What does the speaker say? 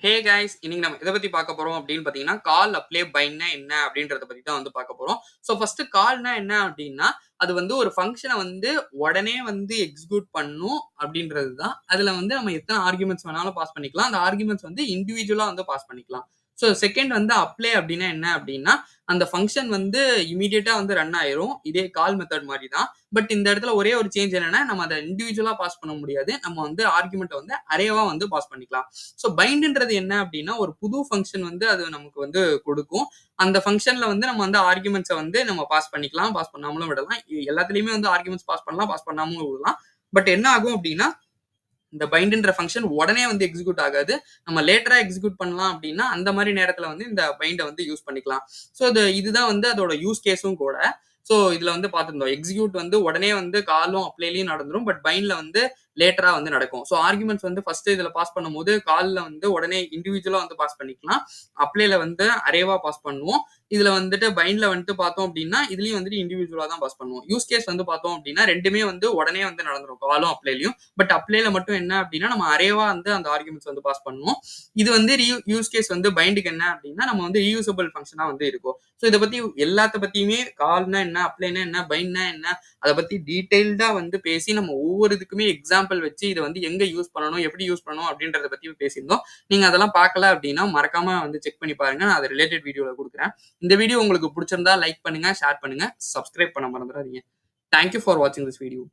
Hey guys, இன்னைக்கு நம்ம எதை பத்தி பார்க்க போறோம் அப்படின்னு பாத்தீங்கன்னா, கால் அப்ளை பைண்ட்னா என்ன அப்படின்றத பத்தி தான் வந்து பார்க்க போறோம். ஸோ ஃபர்ஸ்ட் கால்னா என்ன அப்படின்னா, அது வந்து ஒரு ஃபங்க்ஷனை வந்து உடனே வந்து எக்ஸிக்யூட் பண்ணும் அப்படின்றது தான். அதுல வந்து நம்ம எத்தனை ஆர்குமெண்ட்ஸ் வேணாலும் பாஸ் பண்ணிக்கலாம். அந்த ஆர்குமெண்ட்ஸ் வந்து இண்டிவிஜுவலா வந்து பாஸ் பண்ணிக்கலாம். ஸோ செகண்ட் வந்து அப்ளை அப்படின்னா என்ன அப்படின்னா, அந்த ஃபங்க்ஷன் வந்து இமீடியட்டா வந்து ரன் ஆயிரும். இதே கால் மெத்தட் மாதிரி தான். பட் இந்த இடத்துல ஒரே ஒரு சேஞ்ச் என்னன்னா, நம்ம அதை இண்டிவிஜுவலா பாஸ் பண்ண முடியாது. நம்ம வந்து ஆர்குமெண்ட்டை வந்து அரேவா வந்து பாஸ் பண்ணிக்கலாம். ஸோ பைண்ட்ன்றது என்ன அப்படின்னா, ஒரு புது ஃபங்க்ஷன் வந்து அது நமக்கு வந்து கொடுக்கும். அந்த ஃபங்க்ஷன்ல வந்து நம்ம வந்து ஆர்குமெண்ட்ஸை வந்து நம்ம பாஸ் பண்ணிக்கலாம். பாஸ் பண்ணாமலும் விடலாம். எல்லாத்துலயுமே வந்து ஆர்குமெண்ட்ஸ் பாஸ் பண்ணலாம். பாஸ் பண்ணாமலும் விடலாம். பட் என்ன ஆகும் அப்படின்னா, இந்த பைண்ட்ன்ற ஃபங்க்ஷன் உடனே வந்து எக்ஸிக்யூட் ஆகாது. நம்ம லேட்டரா எக்ஸிக்யூட் பண்ணலாம் அப்படின்னா, அந்த மாதிரி நேரத்துல வந்து இந்த பைண்ட வந்து யூஸ் பண்ணிக்கலாம். ஸோ இதுதான் வந்து அதோட யூஸ் கேஸும் கூட. ஸோ இதுல வந்து பார்த்திருந்தோம். எக்ஸிக்யூட் வந்து உடனே வந்து காலும் அப்ளைலயும் நடந்துரும். பட் பைண்ட்ல வந்து லேட்டரா வந்து நடக்கும். ஸோ ஆர்குமெண்ட்ஸ் வந்து ஃபர்ஸ்ட் இதுல பாஸ் பண்ணும்போது கால்ல வந்து உடனே இண்டிவிஜுவலா வந்து பாஸ் பண்ணிக்கலாம். அப்ளைல வந்து அரேவா பாஸ் பண்ணுவோம். இதுல வந்துட்டு பைண்ட்ல வந்துட்டு பார்த்தோம் அப்படின்னா, இதுலயும் வந்துட்டு இண்டிவிஜுவலா தான் பாஸ் பண்ணுவோம். யூஸ் கேஸ் வந்து பார்த்தோம் அப்படின்னா, ரெண்டுமே வந்து உடனே வந்து நடந்துரும். காலும் அப்ளைலயும். பட் அப்ளைல மட்டும் என்ன அப்படின்னா, நம்ம அரேவா வந்து அந்த ஆர்குமெண்ட்ஸ் வந்து பாஸ் பண்ணுவோம். இது வந்து யூஸ் கேஸ் வந்து பைண்டுக்கு என்ன அப்படின்னா, நம்ம வந்து ரீயூசபிள் ஃபங்க்ஷனா வந்து இருக்கும். ஸோ இதை பத்தி எல்லாத்த பத்தியுமே கால்னா என்ன, அப்ளைனா என்ன, பைண்ட்னா என்ன, அதை பத்தி டீடைல்டா வந்து பேசி நம்ம ஒவ்வொரு இதுக்குமே எக்ஸாம்பிள் வச்சு இதை வந்து எங்க யூஸ் பண்ணணும், எப்படி யூஸ் பண்ணணும் அப்படின்றத பத்தி பேசியிருந்தோம். நீங்க அதெல்லாம் பார்க்கல அப்படின்னா மறக்காம வந்து செக் பண்ணி பாருங்க. நான் அதை ரிலேட்டட் வீடியோல கொடுக்குறேன். இந்த வீடியோ உங்களுக்கு பிடிச்சிருந்தா லைக் பண்ணுங்க, ஷேர் பண்ணுங்க, சப்ஸ்கிரைப் பண்ண மறந்துடாதீங்க. தேங்க்யூ ஃபார் வாட்சிங் திஸ் வீடியோ.